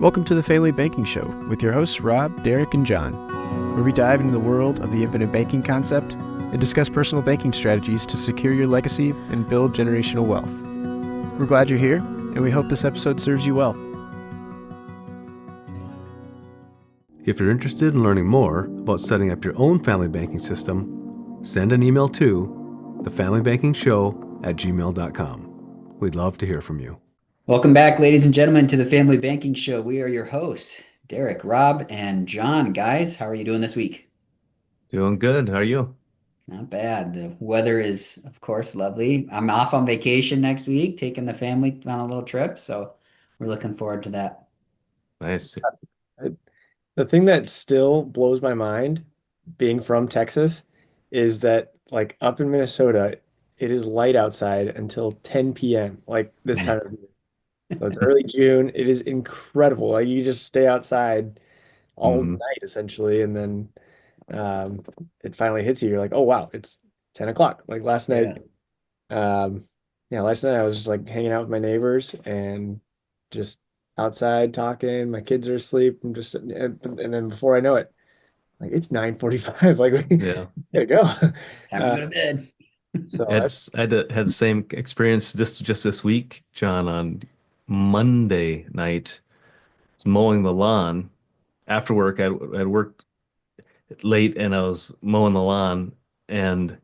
Welcome to the Family Banking Show with your hosts Rob, Derek, and John, where we dive into the world of the infinite banking concept and discuss personal banking strategies to secure your legacy and build generational wealth. We're glad you're here, and we hope this episode serves you well. If you're interested in learning more about setting up your own family banking system, send an email to thefamilybankingshow@gmail.com. We'd love to hear from you. Welcome back, ladies and gentlemen, to the Family Banking Show. We are your hosts, Derek, Rob, and John. Guys, how are you doing this week? Doing good. How are you? Not bad. The weather is, of course, lovely. I'm off on vacation next week, taking the family on a little trip, so we're looking forward to that. Nice. The thing that still blows my mind, being from Texas, is that like up in Minnesota, it is light outside until 10 p.m. like this time of year. So it's early June. It is incredible. Like you just stay outside all night essentially, and then it finally hits you. You're like, oh wow, it's 10 o'clock. Like last night, last night I was just like hanging out with my neighbors and just outside talking. My kids are asleep. And then before I know it, like it's 9:45. Like we Yeah. gotta go. Time to go to bed. So I had the same experience just this week, John, on Monday night, mowing the lawn. After work, I'd worked late and I was mowing the lawn and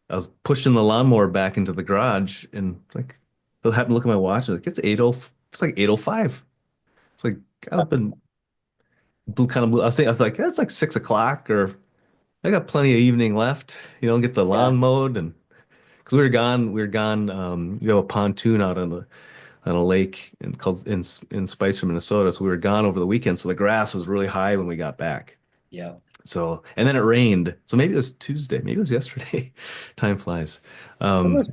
I was pushing the lawnmower back into the garage and like I happened to look at my watch and like it's like 8:05. It's like I've been blue. I was like, that's like 6 o'clock or I got plenty of evening left, get the lawn mowed and because we were gone. We have a pontoon out on a lake in Spicer, Minnesota. So we were gone over the weekend. So the grass was really high when we got back. Yeah. So, and then it rained. So maybe it was Tuesday. Maybe it was yesterday. Time flies. that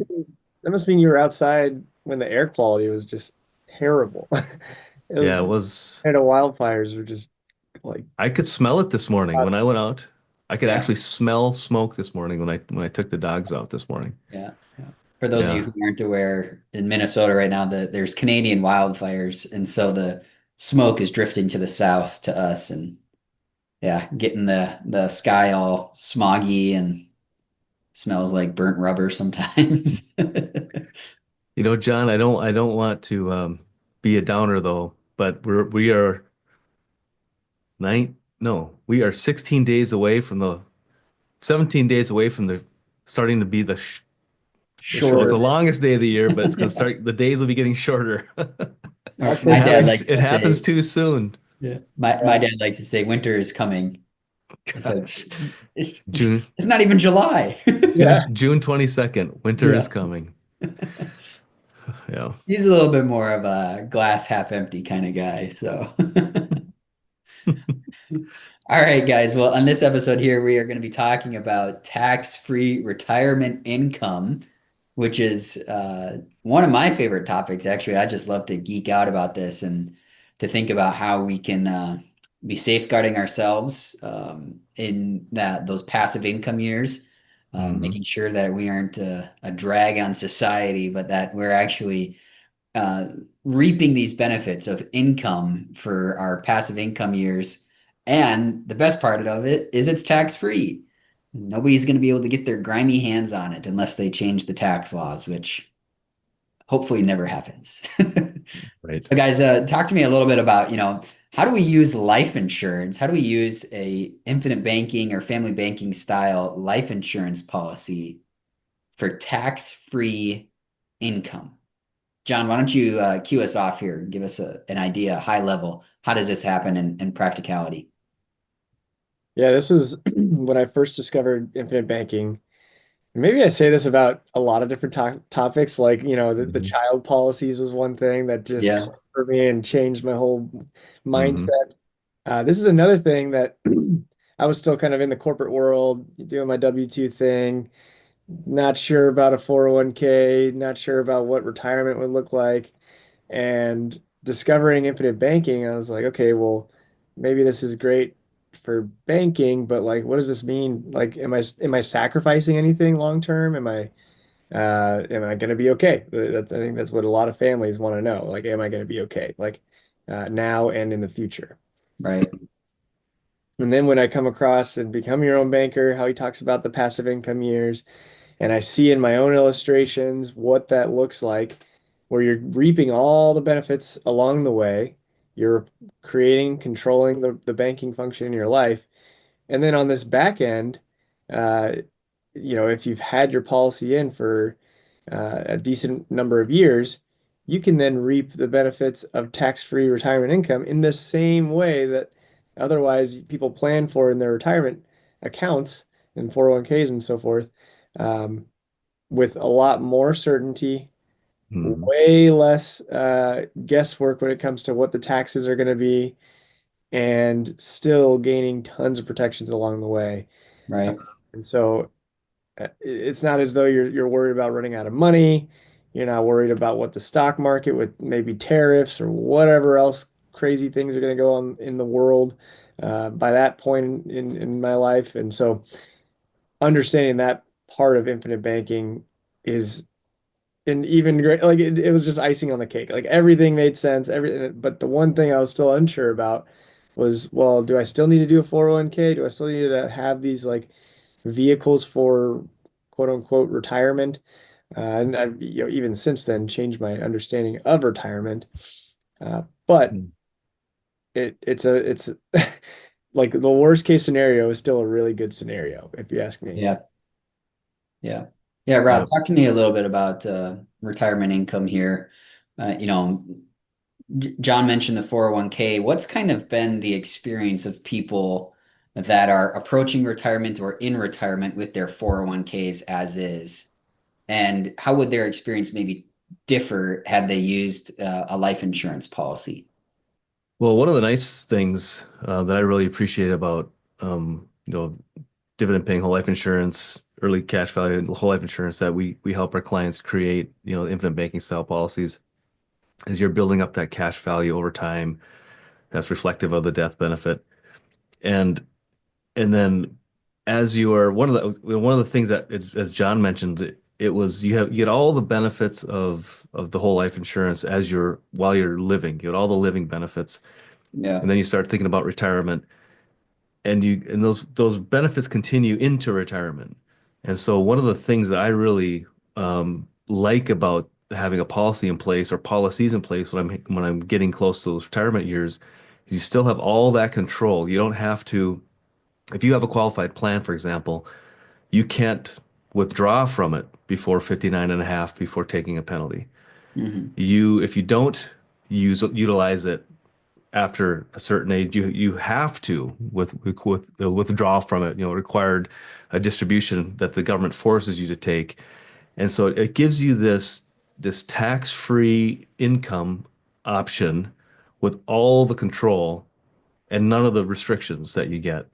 must mean you were outside when the air quality was just terrible. Yeah, it was. And the wildfires were just like I could smell it this morning when I went out. I could Yeah. actually smell smoke this morning when I took the dogs out this morning. Yeah. For those of you who aren't aware, in Minnesota right now, there's Canadian wildfires, and so the smoke is drifting to the south to us, and getting the sky all smoggy and smells like burnt rubber sometimes. John, I don't want to be a downer though, but we are 16 days away from 17 days away from the starting to be the Short. It's the longest day of the year, but it's going to start, the days will be getting shorter. My dad likes It to happens say, too soon. yeah. My dad likes to say winter is coming. It's like, June, it's not even July. Yeah. June 22nd, winter is coming. Yeah. He's a little bit more of a glass half empty kind of guy. So, all right, guys. Well, on this episode here, we are going to be talking about tax-free retirement income, which is one of my favorite topics. Actually, I just love to geek out about this and to think about how we can be safeguarding ourselves in those passive income years, making sure that we aren't a drag on society, but that we're actually reaping these benefits of income for our passive income years. And the best part of it is it's tax-free. Nobody's going to be able to get their grimy hands on it unless they change the tax laws, which hopefully never happens. Right. So guys, talk to me a little bit about, how do we use life insurance? How do we use a infinite banking or family banking style life insurance policy for tax-free income? John, why don't you cue us off here? Give us an idea, high level. How does this happen in practicality? Yeah, this was when I first discovered infinite banking. Maybe I say this about a lot of different topics, like, the child policies was one thing that just clicked for me and changed my whole mindset. This is another thing that I was still kind of in the corporate world, doing my W-2 thing, not sure about a 401k, not sure about what retirement would look like. And discovering infinite banking, I was like, okay, well, maybe this is great for banking, but like, what does this mean? Like, am I sacrificing anything long term? Am I going to be okay? I think that's what a lot of families want to know. Like, am I going to be okay? Like, now and in the future. Right. And then when I come across and become your own banker, how he talks about the passive income years, and I see in my own illustrations what that looks like, where you're reaping all the benefits along the way. You're creating, controlling the banking function in your life. And then on this back end, uh, if you've had your policy in for a decent number of years, you can then reap the benefits of tax-free retirement income in the same way that otherwise people plan for in their retirement accounts and 401ks and so forth, um, with a lot more certainty, Mhm. way less guesswork when it comes to what the taxes are going to be, and still gaining tons of protections along the way. Right. And so it's not as though you're worried about running out of money. You're not worried about what the stock market with maybe tariffs or whatever else crazy things are going to go on in the world by that point in my life. And so understanding that part of infinite banking is an even great, like it was just icing on the cake. Like everything made sense, everything. But the one thing I was still unsure about was, well, do I still need to do a 401k? Do I still need to have these like vehicles for quote unquote retirement? And I've, even since then changed my understanding of retirement. But Mm. it's like the worst case scenario is still a really good scenario, if you ask me. Yeah. Yeah. Yeah, Rob, Yep. talk to me a little bit about retirement income here. John mentioned the 401k. What's kind of been the experience of people that are approaching retirement or in retirement with their 401ks as is? And how would their experience maybe differ had they used a life insurance policy? Well, one of the nice things that I really appreciate about dividend paying whole life insurance, early cash value, and whole life insurance that we help our clients create, infinite banking style policies, is you're building up that cash value over time that's reflective of the death benefit. And and then as you are one of the things that as John mentioned, it was you get all the benefits of the whole life insurance as you're while you're living. You get all the living benefits, Yeah. and then you start thinking about retirement, and those benefits continue into retirement. And so one of the things that I really like about having a policy in place or policies in place when I'm getting close to those retirement years is you still have all that control. You don't have to, if you have a qualified plan, for example, you can't withdraw from it before 59 and a half before taking a penalty. Hmm. If you don't utilize it after a certain age, you have to withdraw from it. Required a distribution that the government forces you to take, and so it gives you this tax-free income option with all the control and none of the restrictions that you get.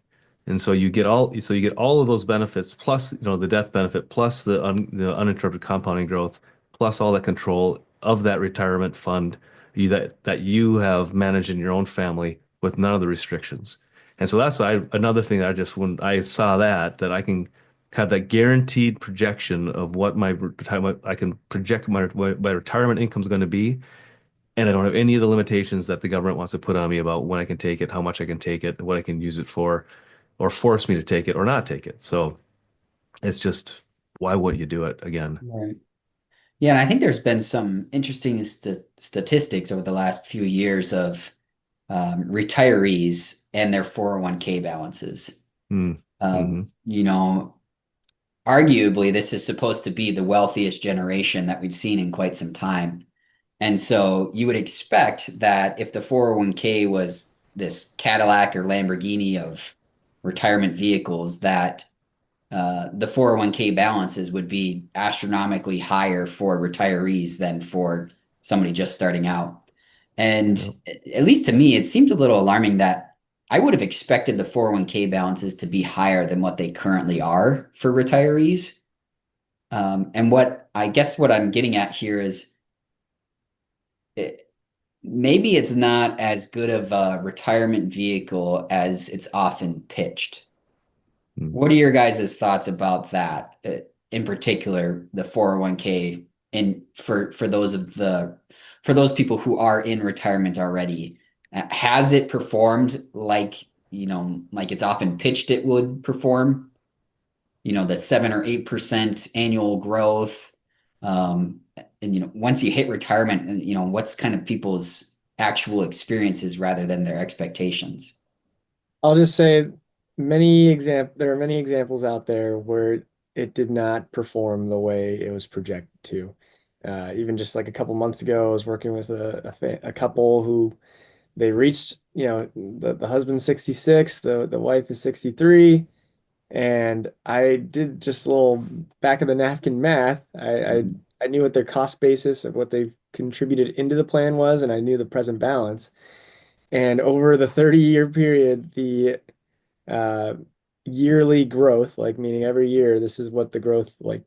And so you get all of those benefits plus the death benefit plus the uninterrupted compounding growth plus all that control of that retirement fund that you have managed in your own family with none of the restrictions. And so that's another thing that when I saw that I can have that guaranteed projection of what my retirement I can project my retirement income is going to be, and I don't have any of the limitations that the government wants to put on me about when I can take it, how much I can take it, what I can use it for, or force me to take it or not take it. So it's just, why wouldn't you do it again? Right. Yeah, and I think there's been some interesting statistics over the last few years of retirees and their 401k balances. Mm. Hmm. You know, arguably, this is supposed to be the wealthiest generation that we've seen in quite some time. And so you would expect that if the 401k was this Cadillac or Lamborghini of retirement vehicles, that the 401k balances would be astronomically higher for retirees than for somebody just starting out. And Yep. at least to me, it seems a little alarming that I would have expected the 401k balances to be higher than what they currently are for retirees. And what I guess what I'm getting at here is it, maybe it's not as good of a retirement vehicle as it's often pitched. Mm. What are your guys' thoughts about that? In particular, the 401k and for those people who are in retirement already, Has it performed like, like it's often pitched it would perform? The 7 or 8% annual growth. And once you hit retirement, and what's kind of people's actual experiences rather than their expectations. I'll just say there are many examples out there where it did not perform the way it was projected to. Even just like a couple months ago, I was working with a couple who they reached, the husband's 66, the wife is 63, and I did just a little back of the napkin math. I knew what their cost basis of what they contributed into the plan was, and I knew the present balance. And over the 30-year period, the uh, yearly growth, like meaning every year, this is what the growth like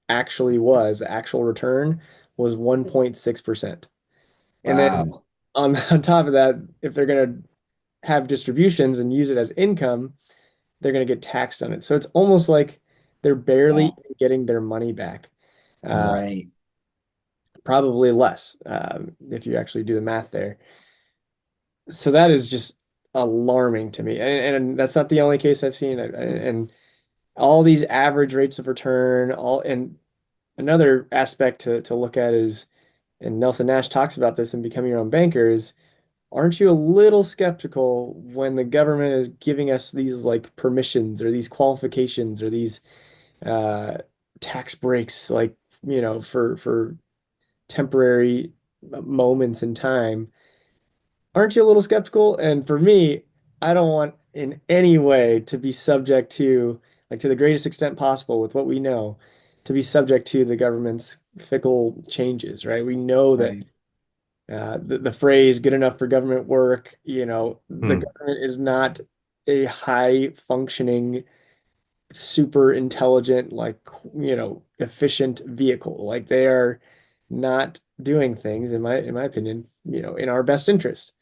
actually was, the actual return was 1.6%. And then Wow. on top of that, if they're going to have distributions and use it as income, they're going to get taxed on it. So it's almost like they're barely Wow. getting their money back. Uh, Right. Probably less if you actually do the math there. So that is just alarming to me. And that's not the only case I've seen. And all these average rates of return, and another aspect to look at is, and Nelson Nash talks about this in Becoming Your Own Banker, is aren't you a little skeptical when the government is giving us these like permissions or these qualifications or these uh, tax breaks, like, for temporary moments in time? Aren't you a little skeptical? And for me, I don't want in any way to be subject to, like to the greatest extent possible with what we know, to be subject to the government's fickle changes, right? We know that Right. the phrase good enough for government work, the Hmm. government is not a high functioning, super intelligent, like, efficient vehicle. Like they are not doing things, in my opinion, in our best interest.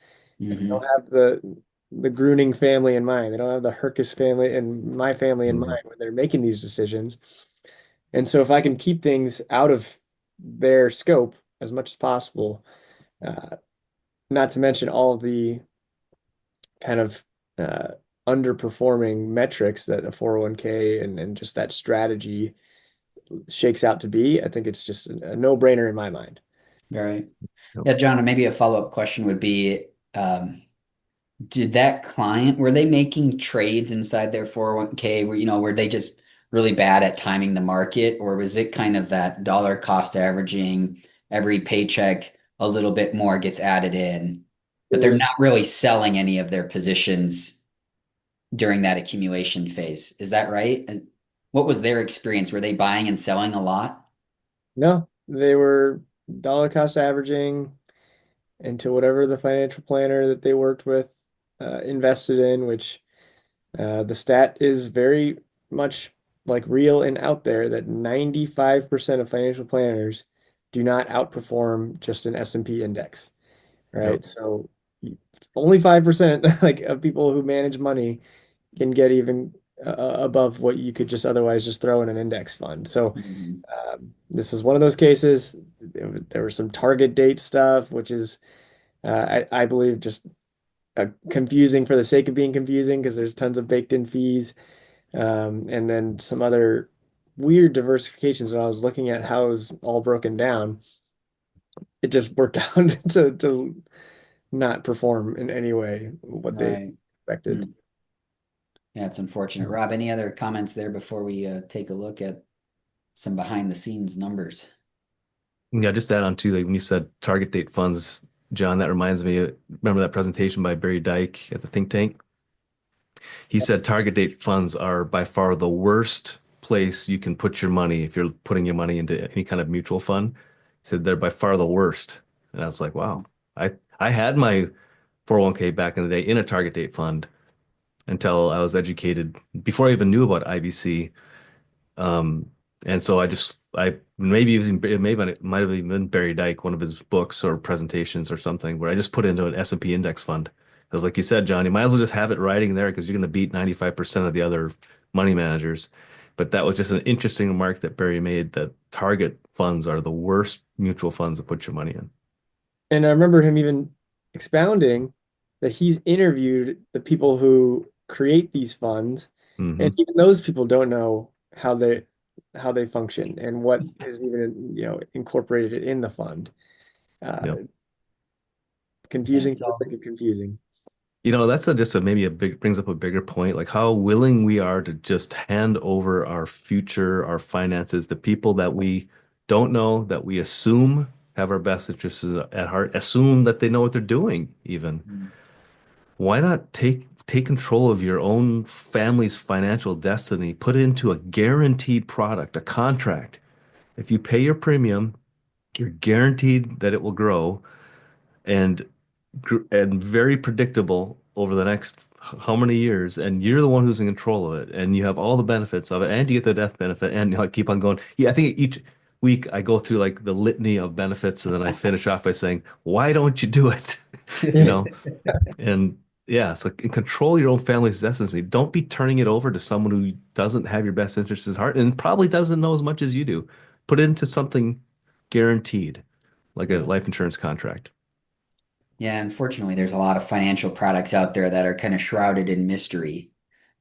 They don't Hmm. have the Gruning family in mind. They don't have the Hercus family and my family in Hmm. mind when they're making these decisions. And so if I can keep things out of their scope as much as possible, uh, not to mention all of the kind of uh, underperforming metrics that a 401k and just that strategy shakes out to be, I think it's just a no-brainer in my mind. Right. Yep. Yeah, John, and maybe a follow-up question would be, did that client, were they making trades inside their 401k? Were they just really bad at timing the market, or was it kind of that dollar cost averaging, every paycheck a little bit more gets added in, It but they're was not really selling any of their positions during that accumulation phase? Is that right? What was their experience? Were they buying and selling a lot? No, they were dollar cost averaging into whatever the financial planner that they worked with invested in, which the stat is very much like real and out there that 95% of financial planners do not outperform just an S&P index, Yep. right? So only 5% like of people who manage money can get even above what you could just otherwise just throw in an index fund. So Mhm. this is one of those cases. There was some target date stuff, which is I believe just confusing for the sake of being confusing because there's tons of baked in fees, and then some other weird diversifications. When I was looking at how it was all broken down, it just worked out to not perform in any way what they Right. expected. Mm. Yeah, it's unfortunate. Rob, any other comments there before we take a look at some behind the scenes numbers? Yeah, just add on to like when you said target date funds, John, that reminds me, remember that presentation by Barry Dyke at the think tank? He said target date funds are by far the worst place you can put your money if you're putting your money into any kind of mutual fund. He said they're by far the worst. And I was like, wow. I had my 401k back in the day in a target date fund until I was educated before I even knew about IBC. Um, and so I maybe using maybe it might have even been Barry Dyke, one of his books or presentations or something, where I just put into an S&P index fund. Because like you said, John, you might as well just have it riding there because you're going to beat 95% of the other money managers. But that was just an interesting remark that Barry made that target funds are the worst mutual funds to put your money in. And I remember him even expounding that he's interviewed the people who create these funds, and Hmm. even those people don't know how they function and what is even, incorporated in the fund. Uh, Yep. Yeah, Confusing it's for the all sake of confusing. That's just maybe a big brings up a bigger point, like how willing we are to just hand over our future, our finances to people that we don't know, that we assume have our best interests at heart, assume that they know what they're doing even. mm, Why not take control of your own family's financial destiny, put it into a guaranteed product, a contract. If you pay your premium, you're guaranteed that it will grow and and very predictable over the next how many years, and you're the one who's in control of it, and you have all the benefits of it, and you get the death benefit, and you keep on going. Yeah, I think each week I go through like the litany of benefits, and then I finish off by saying, "Why don't you do it?" You Yeah. know, and yeah, so control your own family's destiny. Don't be turning it over to someone who doesn't have your best interests at heart and probably doesn't know as much as you do. Put it into something guaranteed, like a yeah. life insurance contract. Yeah, unfortunately, there's a lot of financial products out there that are kind of shrouded in mystery,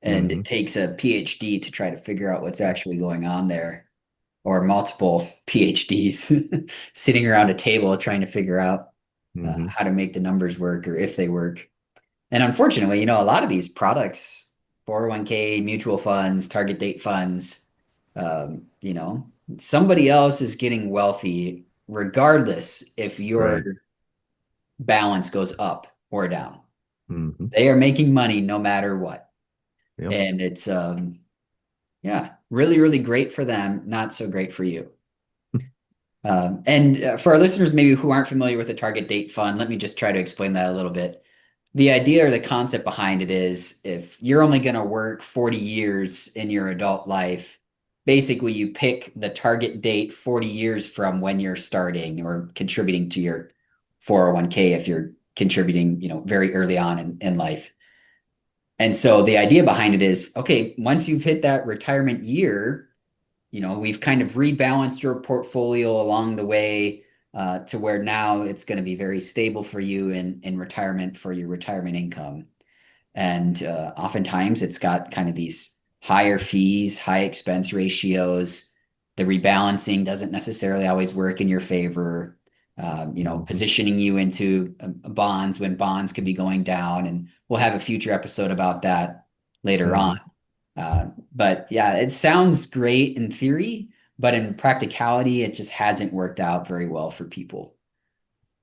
and Hmm. it takes a PhD to try to figure out what's actually going on there, or multiple PhDs sitting around a table trying to figure out Hmm. how to make the numbers work or if they work. And unfortunately, a lot of these products, 401k, mutual funds, target date funds, somebody else is getting wealthy regardless if your Right. balance goes up or down. Hmm. They are making money no matter what. Yep. And it's yeah, really, really great for them, not so great for you. And for our listeners maybe who aren't familiar with a target date fund, let me just try to explain that a little bit. The idea or the concept behind it is if you're only going to work 40 years in your adult life, basically you pick the target date 40 years from when you're starting or contributing to your 401k if you're contributing, very early on in life. And so the idea behind it is, okay, once you've hit that retirement year, we've kind of rebalanced your portfolio along the way to where now it's going to be very stable for you in retirement for your retirement income. And oftentimes it's got kind of these higher fees, high expense ratios. The rebalancing doesn't necessarily always work in your favor. Hmm. Positioning you into bonds when bonds could be going down. And we'll have a future episode about that later on. Hmm. But yeah, it sounds great in theory, but in practicality, it just hasn't worked out very well for people.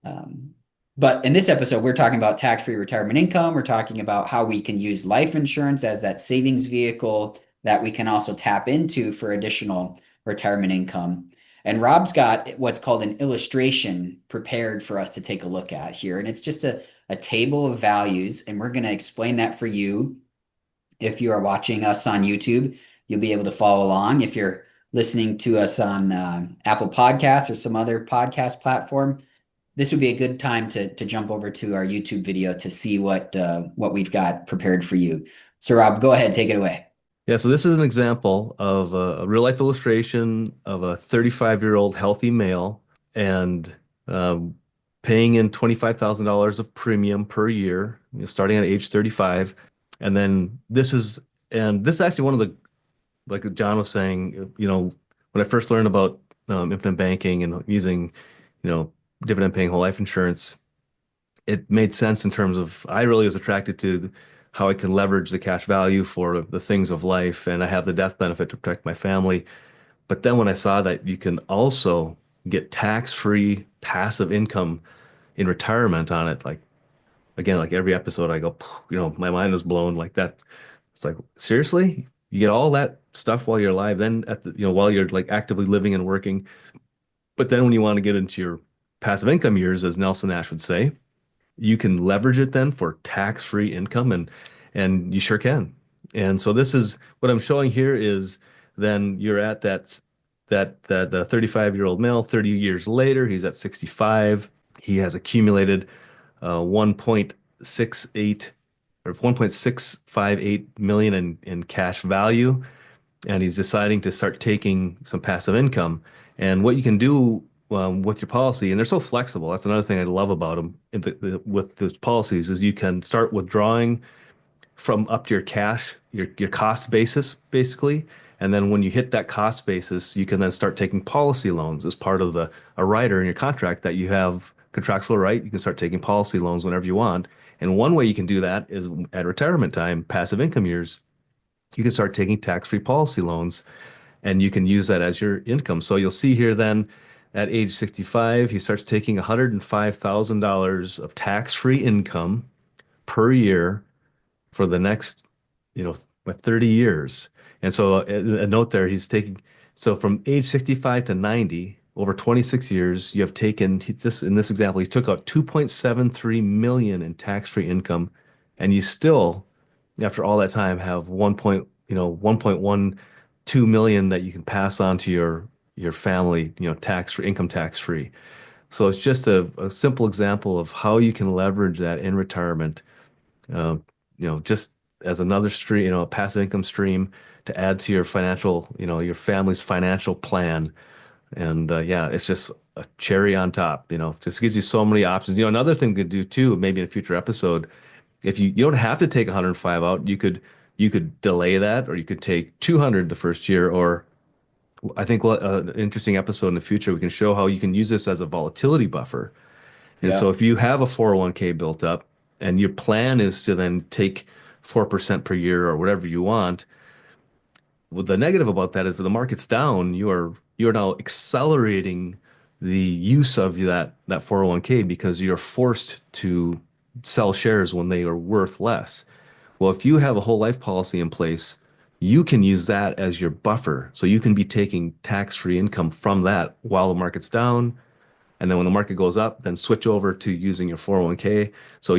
Um, but in this episode, we're talking about tax-free retirement income. We're talking about how we can use life insurance as that savings vehicle that we can also tap into for additional retirement income. And Rob's got what's called an illustration prepared for us to take a look at here. And it's just a table of values. And we're going to explain that for you. If you are watching us on YouTube, you'll be able to follow along. If you're listening to us on Apple Podcasts or some other podcast platform, this would be a good time to jump over to our YouTube video to see what we've got prepared for you. So Rob, go ahead, take it away. Yeah, so this is an example of a real life illustration of a 35-year-old healthy male and um, paying in $25,000 of premium per year, starting at age 35. And then this is actually one of the, like John was saying, when I first learned about infinite banking and using, you know, dividend paying whole life insurance, it made sense in terms of I really was attracted to how I can leverage the cash value for the things of life, and I have the death benefit to protect my family. But then when I saw that you can also get tax-free passive income in retirement on it, like again, like every episode I go, my mind is blown like that. It's like, seriously? You get all that stuff while you're alive, then while you're like actively living and working. But then when you want to get into your passive income years, as Nelson Nash would say, you can leverage it then for tax-free income and you sure can. And so this is what I'm showing here is then you're at that 35-year-old male 30 years later, he's at 65. He has accumulated 1.68 or 1.658 million in cash value, and he's deciding to start taking some passive income. And what you can do with your policy, and they're so flexible. That's another thing I love about them with those policies is you can start withdrawing from up to your cash, your cost basis, basically. And then when you hit that cost basis, you can then start taking policy loans as part of a rider in your contract that you have contractual right. You can start taking policy loans whenever you want. And one way you can do that is at retirement time, passive income years, you can start taking tax-free policy loans and you can use that as your income. So you'll see here then at age 65, he starts taking $105,000 of tax-free income per year for the next, 30 years. And so a note there, he's taking, so from age 65 to 90, over 26 years, you have taken this, in this example, he took out 2.73 million in tax-free income, and you still, after all that time, have 1.12 million that you can pass on to your family, tax-free, income tax-free. So it's just a simple example of how you can leverage that in retirement, just as another stream, a passive income stream to add to your financial, your family's financial plan. And yeah, it's just a cherry on top, just gives you so many options. Another thing we could do too, maybe in a future episode, if you don't have to take 105 out, you could delay that, or you could take 200 the first year, or I think an interesting episode in the future, we can show how you can use this as a volatility buffer. And so if you have a 401k built up and your plan is to then take 4% per year or whatever you want, well, the negative about that is if the market's down, you're now accelerating the use of that 401k because you're forced to sell shares when they are worth less. Well, if you have a whole life policy in place, you can use that as your buffer. So you can be taking tax-free income from that while the market's down. And then when the market goes up, then switch over to using your 401k. So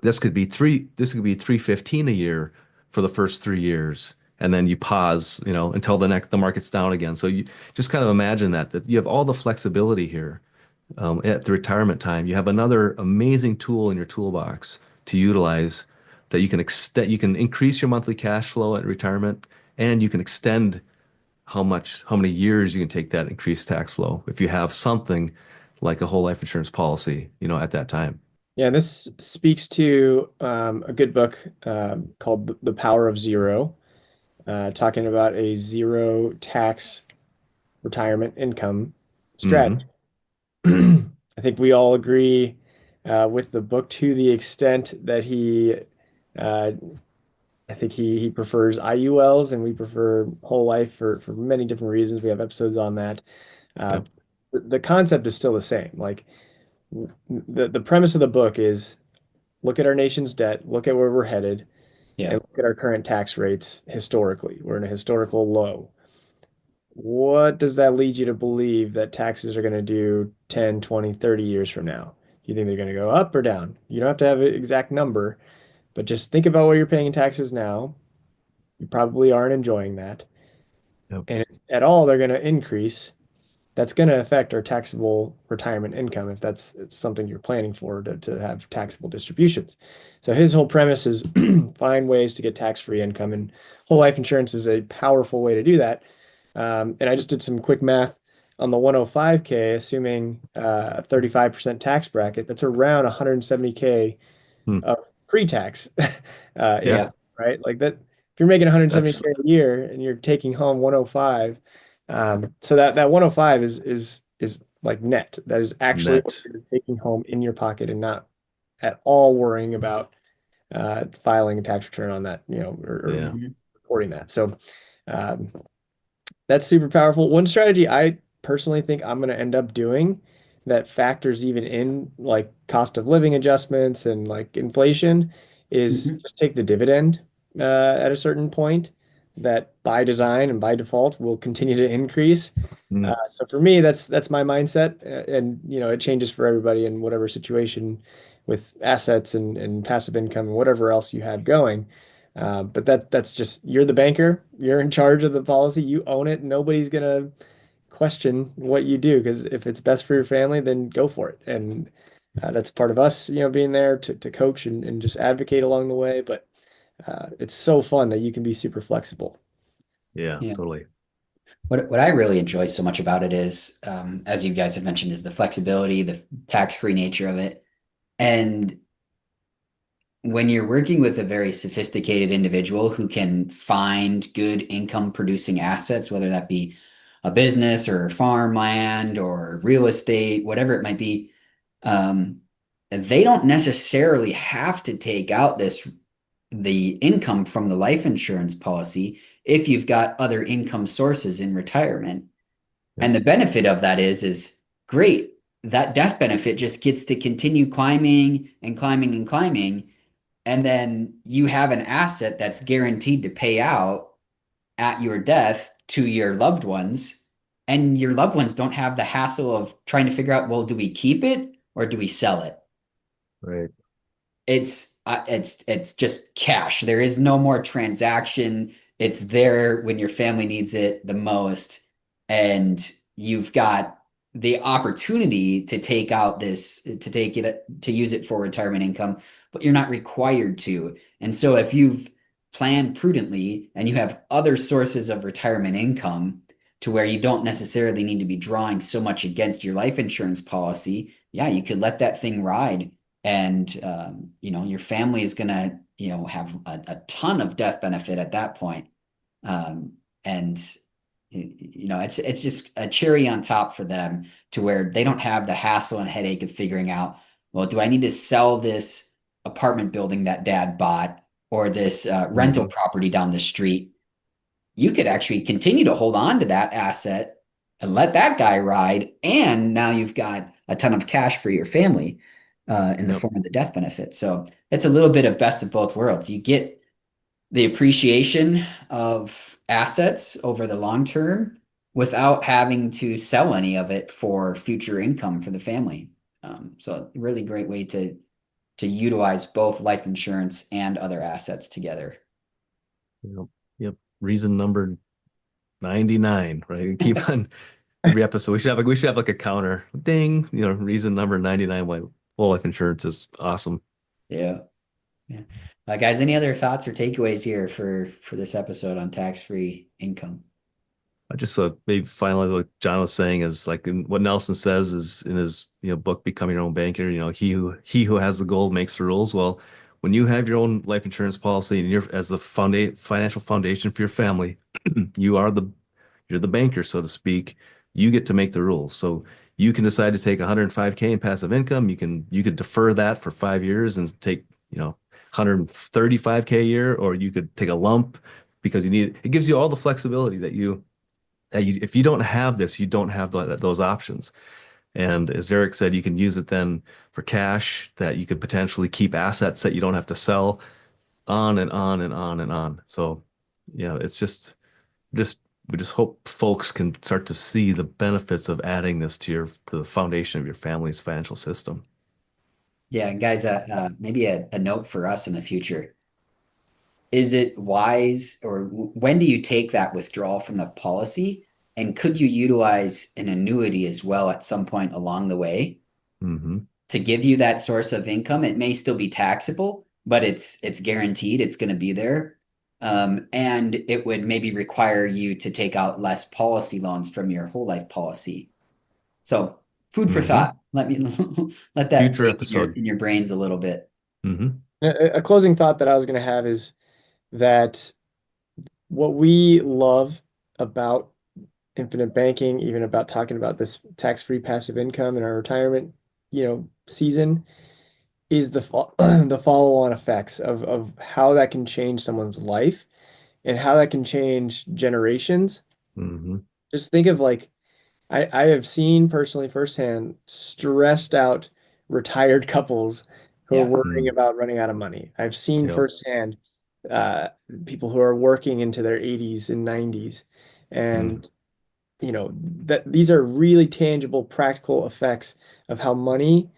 this could be 315 a year for the first 3 years. And then you pause, until the market's down again. So you just kind of imagine that you have all the flexibility here, at the retirement time. You have another amazing tool in your toolbox to utilize that you can increase your monthly cash flow at retirement, and you can extend how many years you can take that increased tax flow if you have something like a whole life insurance policy, at that time. Yeah, this speaks to a good book called The Power of Zero, talking about a zero tax retirement income Hmm. strategy. I think we all agree with the book to the extent that uh, I think he prefers IULs and we prefer whole life for many different reasons. We have episodes on that. Uh, Yep. the concept is still the same. Like the premise of the book is look at our nation's debt, look at where we're headed, Yeah. and look at our current tax rates historically. We're in a historical low. What does that lead you to believe that taxes are going to do 10, 20, 30 years from now? Do you think they're going to go up or down? You don't have to have an exact number, but just think about what you're paying in taxes now. You probably aren't enjoying that. Yep. And if at all they're going to increase, that's going to affect our taxable retirement income if that's something you're planning for to have taxable distributions. So his whole premise is find ways to get tax-free income, and whole life insurance is a powerful way to do that. And I just did some quick math on the 105K, assuming a 35% tax bracket, that's around 170K Hmm. of pre-tax Yeah. income, right? Like that, if you're making 170K That's a year and you're taking home 105, so that 105 is like net. That is actually what net. you're taking home in your pocket and not at all worrying about filing a tax return on that, or Yeah. Mhm. reporting that. So um, that's super powerful. One strategy I personally think I'm going to end up doing that factors even in like cost of living adjustments and like inflation is Mhm. just take the dividend at a certain point that by design and by default will continue to increase. Mm. So for me, that's my mindset, and it changes for everybody in whatever situation with assets and passive income and whatever else you have going. But that's just you're the banker, you're in charge of the policy, you own it. Nobody's gonna question what you do because if it's best for your family, then go for it. And that's part of us, being there to coach and just advocate along the way. But it's so fun that you can be super flexible. Yeah, Yeah. totally. What I really enjoy so much about it is, as you guys have mentioned, is the flexibility, the tax-free nature of it. And when you're working with a very sophisticated individual who can find good income producing assets, whether that be a business or farmland or real estate, whatever it might be, um, they don't necessarily have to take out the income from the life insurance policy if you've got other income sources in retirement. Yep. And the benefit of that is great. That death benefit just gets to continue climbing and climbing and climbing. And then you have an asset that's guaranteed to pay out at your death to your loved ones. And your loved ones don't have the hassle of trying to figure out, well, do we keep it or do we sell it? Right. It's just cash. There is no more transaction. It's there when your family needs it the most, and you've got the opportunity to take out this to take it to use it for retirement income, but you're not required to. And so if you've planned prudently and you have other sources of retirement income to where you don't necessarily need to be drawing so much against your life insurance policy, yeah, you could let that thing ride and your family is going to have a ton of death benefit at that point. And it's just a cherry on top for them to where they don't have the hassle and headache of figuring out, well, do I need to sell this apartment building that dad bought or this rental property down the street? You could actually continue to hold on to that asset and let that guy ride, and now you've got a ton of cash for your family in the Yep. form of the death benefit. So it's a little bit of best of both worlds. You get the appreciation of assets over the long term without having to sell any of it for future income for the family. So a really great way to utilize both life insurance and other assets together. Yep. Yep. Reason number 99, right? Keep on every episode. We should have like a counter. Ding, reason number 99 why whole life insurance is awesome. Yeah. Yeah. Guys, any other thoughts or takeaways here for this episode on tax-free income? I just maybe finally what John was saying is like what Nelson says is in his book Becoming Your Own Banker, he who has the gold makes the rules. Well, when you have your own life insurance policy and you're as the financial foundation for your family, you're the banker, so to speak. You get to make the rules. So you can decide to take 105K in passive income. You could defer that for 5 years and take 135K a year, or you could take a lump because it gives you all the flexibility if you don't have this, you don't have those options. And as Derek said, you can use it then for cash that you could potentially keep assets that you don't have to sell, on and on and on and on. So, it's just we just hope folks can start to see the benefits of adding this to the foundation of your family's financial system. Yeah, and guys, maybe a note for us in the future. Is it wise, or when do you take that withdrawal from the policy? And could you utilize an annuity as well at some point along the way to give you that source of income? It may still be taxable, but it's guaranteed it's going to be there. And it would maybe require you to take out less policy loans from your whole life policy. So food for thought. Let that Future bake episode. in your brains a little bit. A closing thought that I was going to have is that what we love about infinite banking, even about talking about this tax-free passive income in our retirement, season, is the follow-on effects of how that can change someone's life and how that can change generations. Just think of like I have seen personally firsthand stressed out retired couples who are worrying about running out of money. I've seen firsthand people who are working into their 80s and 90s, and that these are really tangible, practical effects of how money,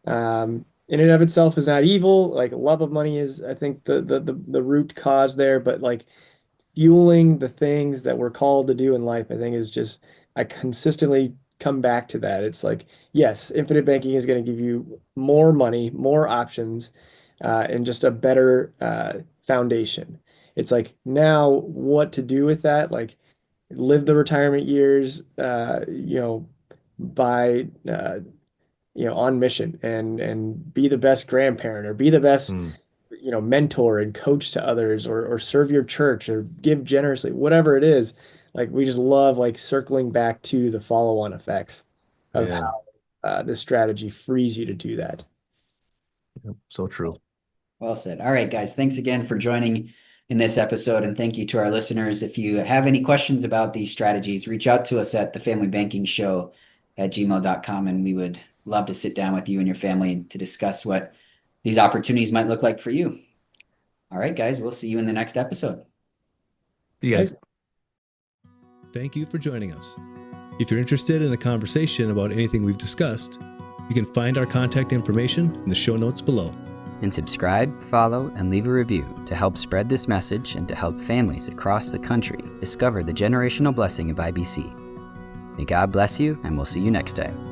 in and of itself, is not evil. Like love of money is, I think, the root cause there, but like fueling the things that we're called to do in life, I think is just, I consistently come back to that. It's like, yes, infinite banking is going to give you more money, more options, and just a better foundation. It's like now what to do with that. Like live the retirement years, by on mission, and be the best grandparent, or be the best mentor and coach to others, or serve your church, or give generously, whatever it is. Like, we just love like circling back to the follow-on effects of Yeah. how this strategy frees you to do that. Yep, so true. Well said. All right, guys. Thanks again for joining in this episode. And thank you to our listeners. If you have any questions about these strategies, reach out to us at thefamilybankingshow@gmail.com. And we would love to sit down with you and your family to discuss what these opportunities might look like for you. All right, guys. We'll see you in the next episode. See you guys. Thanks. Thank you for joining us. If you're interested in a conversation about anything we've discussed, you can find our contact information in the show notes below. And subscribe, follow, and leave a review to help spread this message and to help families across the country discover the generational blessing of IBC. May God bless you, and we'll see you next time.